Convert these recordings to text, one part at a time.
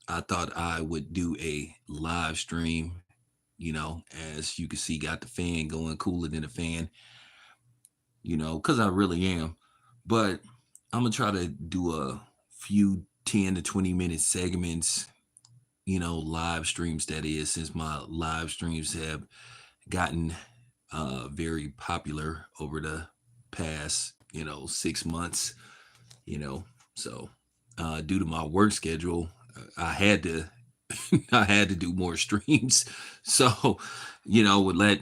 I thought I would do a live stream, as you can see, got the fan going cooler than a fan, because I really am. But I'm going to try to do a few 10 to 20-minute segments, live streams, that is, since my live streams have gotten very popular over the past, 6 months, you know. So, due to my work schedule, I had to I had to do more streams. So, with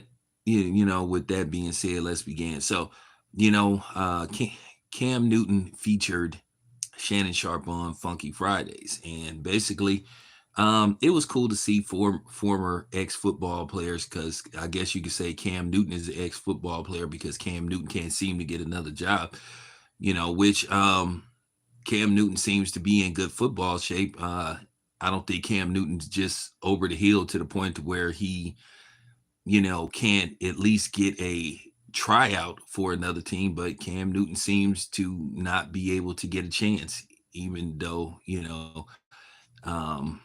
with that being said, let's begin. So, Cam Newton featured Shannon Sharp on Funky Fridays, and basically, it was cool to see former ex football players, because I guess you could say Cam Newton is an ex football player because Cam Newton can't seem to get another job. Which Cam Newton seems to be in good football shape. I don't think Cam Newton's just over the hill to the point to where he, can't at least get a tryout for another team. But Cam Newton seems to not be able to get a chance, even though, um,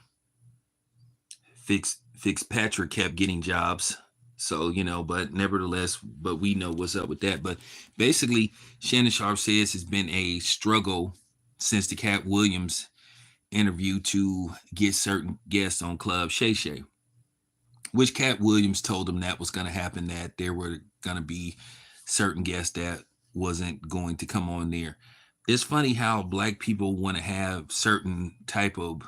Fitzpatrick kept getting jobs. So, but nevertheless, but we know what's up with that. But basically, Shannon Sharp says it's been a struggle since the Cat Williams interview to get certain guests on Club Shay Shay, which Cat Williams told him that was going to happen, that there were going to be certain guests that wasn't going to come on there. It's funny how black people want to have certain type of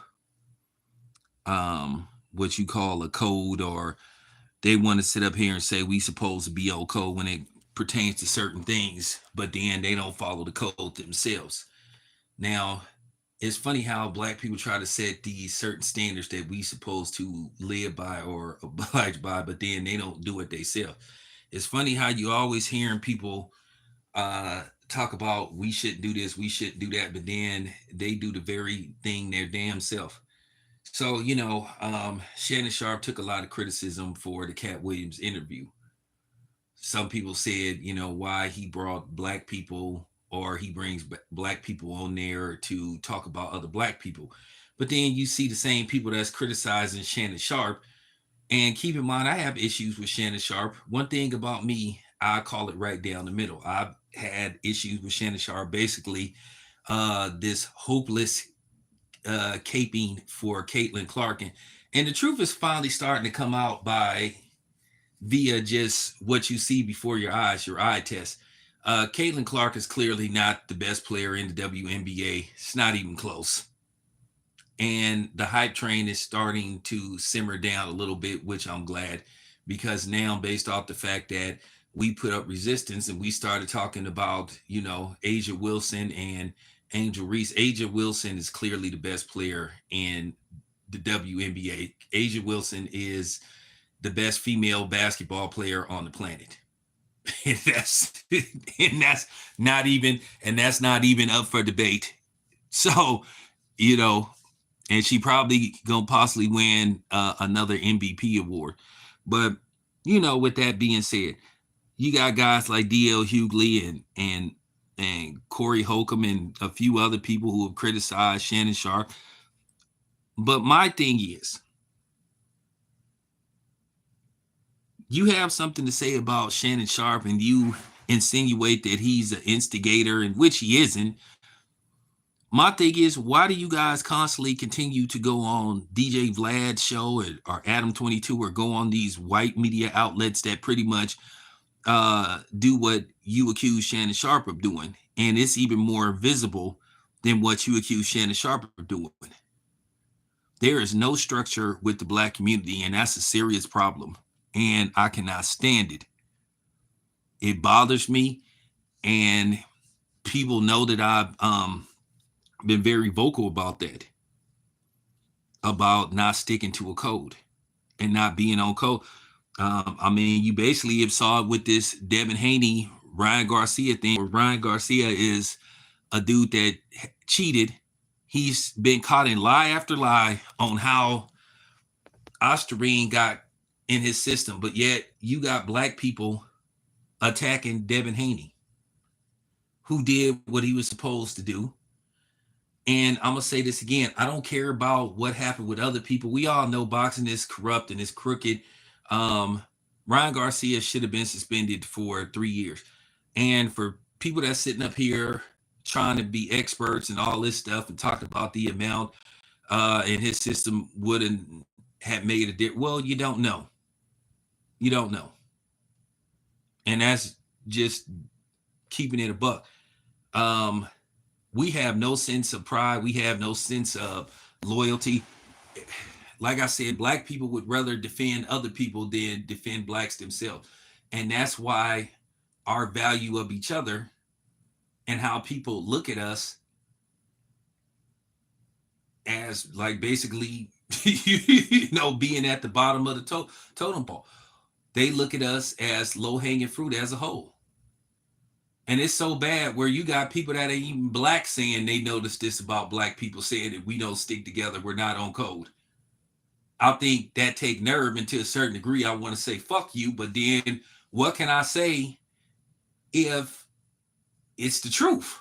what you call a code, or they want to sit up here and say we supposed to be on code when it pertains to certain things, but then they don't follow the code themselves. Now, it's funny how black people try to set these certain standards that we supposed to live by or oblige by, but then they don't do it themselves. It's funny how you always hearing people talk about we shouldn't do this, we shouldn't do that, but then they do the very thing their damn self. So, Shannon Sharp took a lot of criticism for the Cat Williams interview. Some people said, why he brought black people, or he brings black people on there to talk about other black people. But then you see the same people that's criticizing Shannon Sharp. And keep in mind, I have issues with Shannon Sharp. One thing about me, I call it right down the middle. I've had issues with Shannon Sharp, basically, this hopeless caping for Caitlin Clark. And the truth is finally starting to come out by via just what you see before your eyes, your eye test. Caitlin Clark is clearly not the best player in the WNBA. It's not even close. And the hype train is starting to simmer down a little bit, which I'm glad, because now, based off the fact that we put up resistance and we started talking about, Asia Wilson and Angel Reese. Asia Wilson is clearly the best player in the WNBA. Asia Wilson is the best female basketball player on the planet. And that's not even up for debate. So, you know, and she probably gonna possibly win another MVP award. But with that being said, you got guys like DL Hughley and Corey Holcomb and a few other people who have criticized Shannon Sharp. But my thing is, you have something to say about Shannon Sharp and you insinuate that he's an instigator, in which he isn't. My thing is, why do you guys constantly continue to go on DJ Vlad's show or Adam 22 or go on these white media outlets that pretty much do what you accuse Shannon Sharp of doing? And it's even more visible than what you accuse Shannon Sharp of doing. There is no structure with the black community, and that's a serious problem. And I cannot stand it. It bothers me, and people know that I've been very vocal about that, about not sticking to a code and not being on code. I mean, you basically have saw it with this Devin Haney, Ryan Garcia thing, where Ryan Garcia is a dude that cheated. He's been caught in lie after lie on how Osterine got in his system, but yet you got black people attacking Devin Haney, who did what he was supposed to do. And I'm gonna say this again. I don't care about what happened with other people. We all know boxing is corrupt and it's crooked. Um, Ryan Garcia should have been suspended for 3 years. And for people that's sitting up here trying to be experts and all this stuff and talking about the amount and his system wouldn't have made a difference. Well, you don't know. You don't know. And that's just keeping it a buck. Um, we have no sense of pride. We have no sense of loyalty. Like I said, black people would rather defend other people than defend blacks themselves. And that's why our value of each other and how people look at us as like basically, being at the bottom of the totem pole. They look at us as low hanging fruit as a whole. And it's so bad where you got people that ain't even black saying they noticed this about black people saying that we don't stick together, we're not on code. I think that take nerve, and to a certain degree, I want to say fuck you, but then what can I say if it's the truth?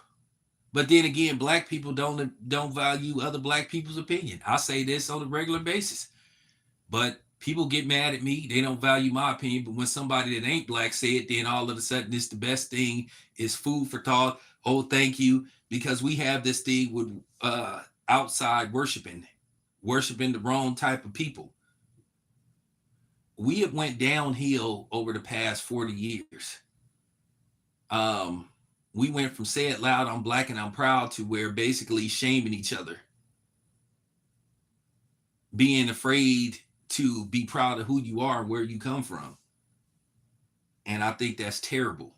But then again, black people don't value other black people's opinion. I say this on a regular basis. But people get mad at me. They don't value my opinion. But when somebody that ain't black say it, then all of a sudden it's the best thing, is food for thought. Oh, thank you. Because we have this thing with outside worshiping the wrong type of people. We have went downhill over the past 40 years. Um, we went from say it loud, I'm black and I'm proud, to where basically shaming each other, being afraid to be proud of who you are and where you come from. And I think that's terrible.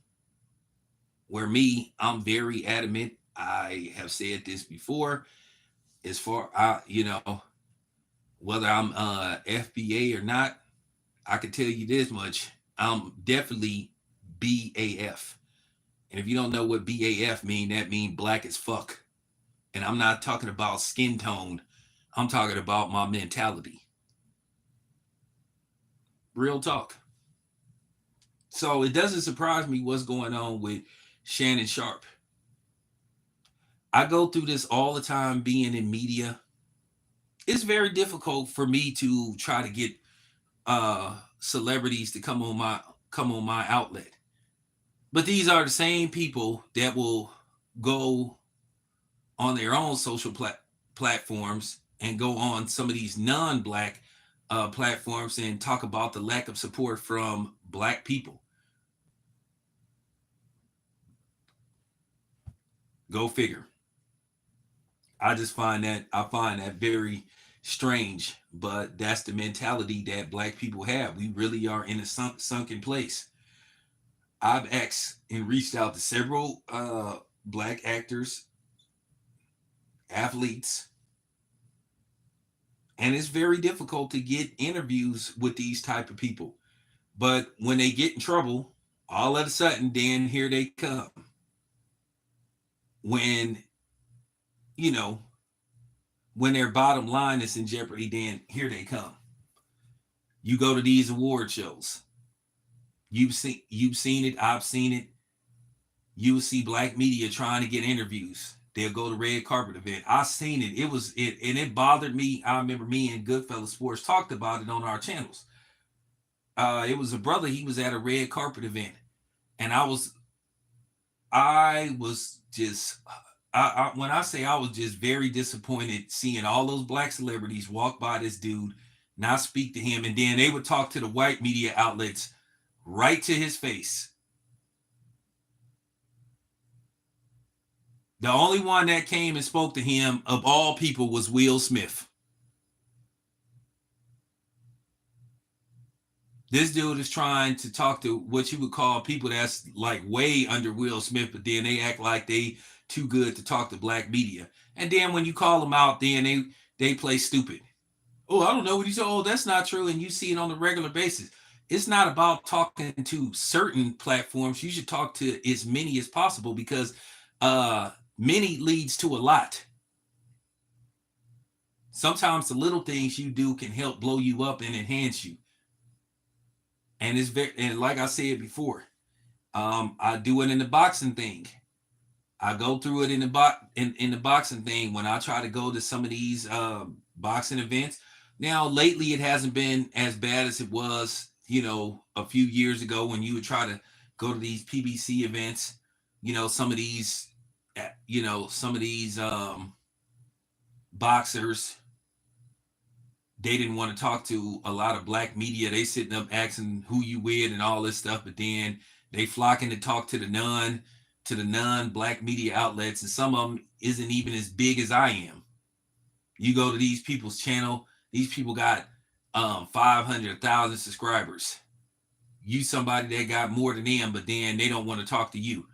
Where me, I'm very adamant. I have said this before. As far whether I'm FBA or not, I can tell you this much: I'm definitely BAF. And if you don't know what BAF mean, that mean black as fuck. And I'm not talking about skin tone. I'm talking about my mentality. Real talk. So it doesn't surprise me what's going on with Shannon Sharp. I go through this all the time being in media. It's very difficult for me to try to get celebrities to come on my outlet. But these are the same people that will go on their own social platforms and go on some of these non-black platforms and talk about the lack of support from black people. Go figure. I find that very strange, but that's the mentality that black people have. We really are in a sunken place. I've asked and reached out to several black actors, athletes, and it's very difficult to get interviews with these type of people. But when they get in trouble, all of a sudden, then here they come. When you know when their bottom line is in jeopardy, then here they come. You go to these award shows. You've seen it. I've seen it. You'll see black media trying to get interviews. They'll go to red carpet event. I seen it. It bothered me. I remember me and Goodfellas Sports talked about it on our channels. It was a brother. He was at a red carpet event, and I was just when I say I was just very disappointed seeing all those black celebrities walk by this dude, not speak to him, and then they would talk to the white media outlets right to his face. The only one that came and spoke to him of all people was Will Smith. This dude is trying to talk to what you would call people that's like way under Will Smith, but then they act like they too good to talk to black media. And then when you call them out, then they play stupid. Oh, I don't know what you said. Oh, that's not true. And you see it on a regular basis. It's not about talking to certain platforms. You should talk to as many as possible, because uh, many leads to a lot. Sometimes the little things you do can help blow you up and enhance you. And it's very, and like I said before, I do it in the boxing thing. I go through it in in the boxing thing when I try to go to some of these boxing events. Now lately it hasn't been as bad as it was, a few years ago when you would try to go to these PBC events. Some of these, some of these boxers, they didn't want to talk to a lot of black media. They sitting up asking who you with and all this stuff, but then they flocking to talk to the non black media outlets, and some of them isn't even as big as I am. You go to these people's channel, these people got 500,000 subscribers. You somebody that got more than them, but then they don't want to talk to you.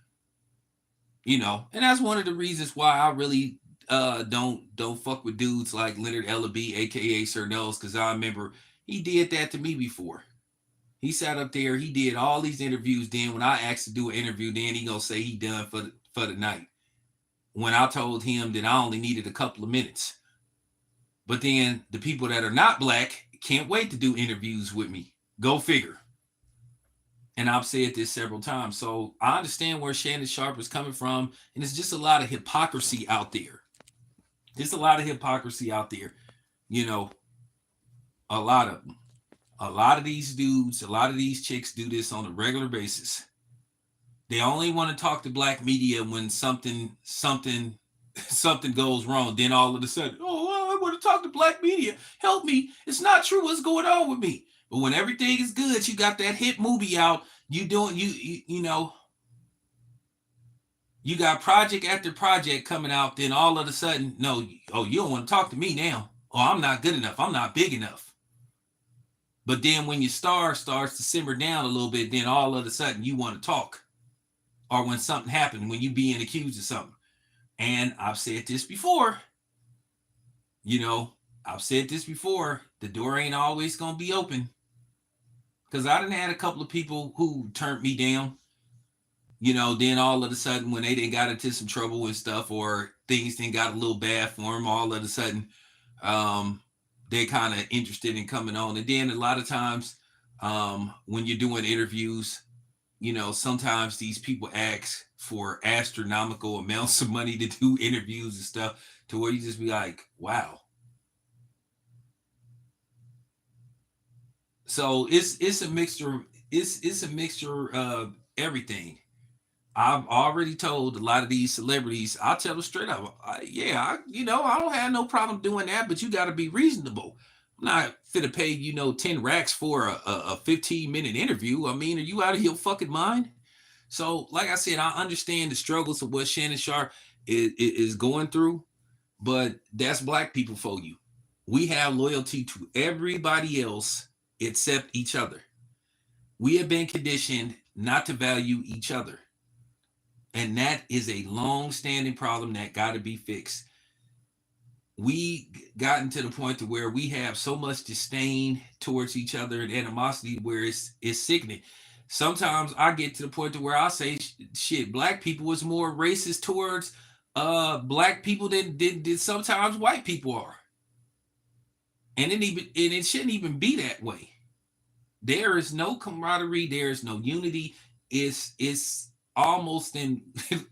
And that's one of the reasons why I really don't fuck with dudes like Leonard Ellaby, aka Sir Nose, because I remember he did that to me before. He sat up there, he did all these interviews. Then when I asked to do an interview, then he gonna say he done for the night. When I told him that I only needed a couple of minutes. But then the people that are not black can't wait to do interviews with me. Go figure. And I've said this several times. So I understand where Shannon Sharp is coming from. And it's just a lot of hypocrisy out there. There's a lot of hypocrisy out there. You know, a lot of them. A lot of these dudes, a lot of these chicks do this on a regular basis. They only want to talk to black media when something goes wrong. Then all of a sudden, oh, I want to talk to black media. Help me. It's not true. What's going on with me? But when everything is good, you got that hit movie out. You doing you know. You got project after project coming out. Then all of a sudden, no. Oh, you don't want to talk to me now. Oh, I'm not good enough. I'm not big enough. But then when your star starts to simmer down a little bit, then all of a sudden you want to talk. Or when something happened, when you being accused of something. And I've said this before. I've said this before. The door ain't always going to be open. Because I done had a couple of people who turned me down. Then all of a sudden when they didn't got into some trouble and stuff, or things then got a little bad for them, all of a sudden, they kind of interested in coming on. And then a lot of times when you're doing interviews, sometimes these people ask for astronomical amounts of money to do interviews and stuff, to where you just be like, wow. So it's a mixture. It's a mixture of everything. I've already told a lot of these celebrities, I'll tell them straight up, I don't have no problem doing that, but you got to be reasonable. I'm not fit to pay, 10 racks for a 15-minute interview. I mean, are you out of your fucking mind? So, like I said, I understand the struggles of what Shannon Sharp is going through, but that's black people for you. We have loyalty to everybody else except each other. We have been conditioned not to value each other. And that is a long-standing problem that got to be fixed. We gotten to the point to where we have so much disdain towards each other and animosity where it's sickening. Sometimes I get to the point to where I say, shit, black people was more racist towards black people than sometimes white people are. And it shouldn't even be that way. There is no camaraderie. There is no unity. It's almost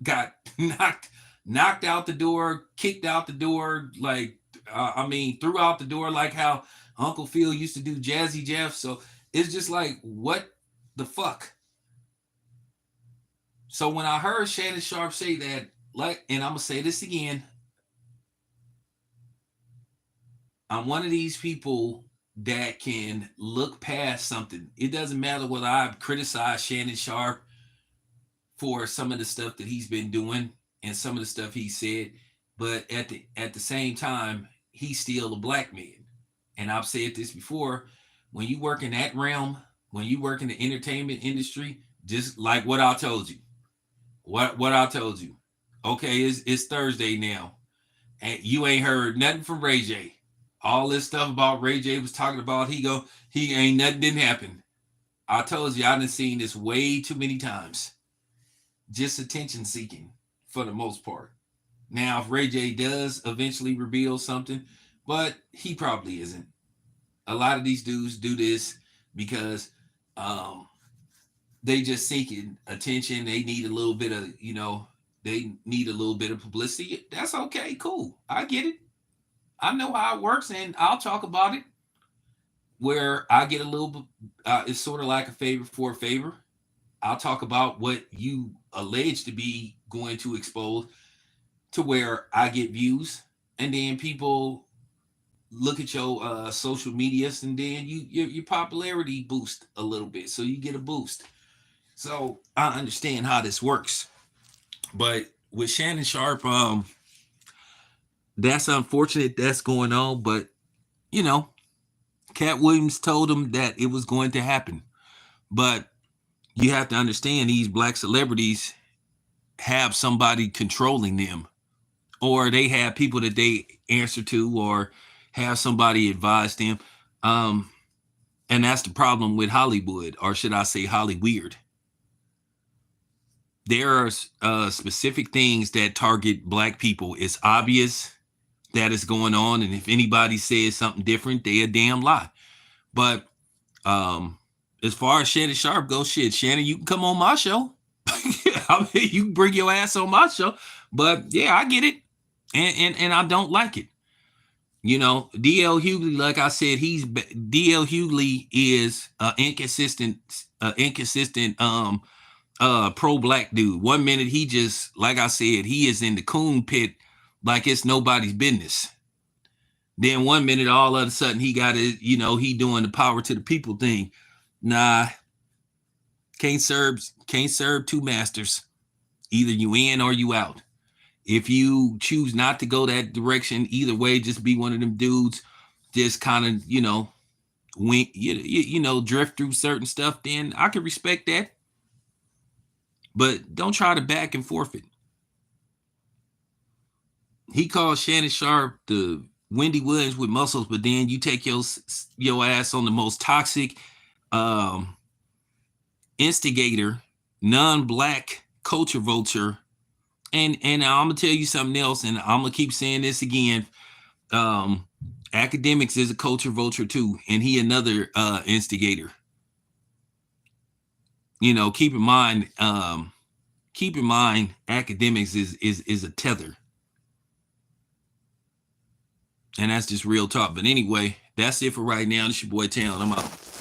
got knocked out the door, kicked out the door, threw out the door, like how Uncle Phil used to do Jazzy Jeff. So it's just like, what the fuck? So when I heard Shannon Sharp say that, and I'm gonna say this again, I'm one of these people that can look past something. It doesn't matter whether I criticize Shannon Sharp for some of the stuff that he's been doing and some of the stuff he said, but at the same time, he's still a black man. And I've said this before, when you work in that realm, when you work in the entertainment industry, just like what I told you. What I told you. Okay, it's Thursday now. And you ain't heard nothing from Ray J. All this stuff about Ray J was talking about, he ain't nothing didn't happen. I told you, I done seen this way too many times. Just attention seeking for the most part. Now, if Ray J does eventually reveal something, but he probably isn't. A lot of these dudes do this because they just seeking attention. They need a little bit of, They need a little bit of publicity. That's okay, cool. I get it. I know how it works, and I'll talk about it. Where I get a little, it's sort of like a favor for a favor. I'll talk about what you allege to be going to expose, to where I get views, and then people look at your social medias, and then your popularity boost a little bit, so you get a boost. So I understand how this works, but with Shannon Sharp, that's unfortunate that's going on. But you know, Cat Williams told him that it was going to happen. But you have to understand, these black celebrities have somebody controlling them, or they have people that they answer to, or have somebody advise them. Um, and that's the problem with Hollywood, or should I say Hollyweird. There are specific things that target black people. It's obvious that is going on, and if anybody says something different, they a damn lie. But as far as Shannon Sharp goes, shit, Shannon, you can come on my show. I mean, you can bring your ass on my show. But yeah, I get it, and I don't like it. You know, DL Hughley, like I said, DL Hughley is inconsistent pro black dude. One minute he just, like I said, he is in the coon pit like it's nobody's business. Then one minute, all of a sudden, he got it, he doing the power to the people thing. Nah, can't serve two masters. Either you in or you out. If you choose not to go that direction, either way, just be one of them dudes, just kind of, wink, drift through certain stuff, then I can respect that. But don't try to back and forfeit. He called Shannon Sharp the Wendy Williams with muscles, but then you take your ass on the most toxic instigator, non-black culture vulture. And I'm gonna tell you something else, and I'm gonna keep saying this again. Academics is a culture vulture too, and he another instigator. Keep in mind, academics is a tether. And that's just real talk. But anyway, that's it for right now. This your boy Town. I'm out.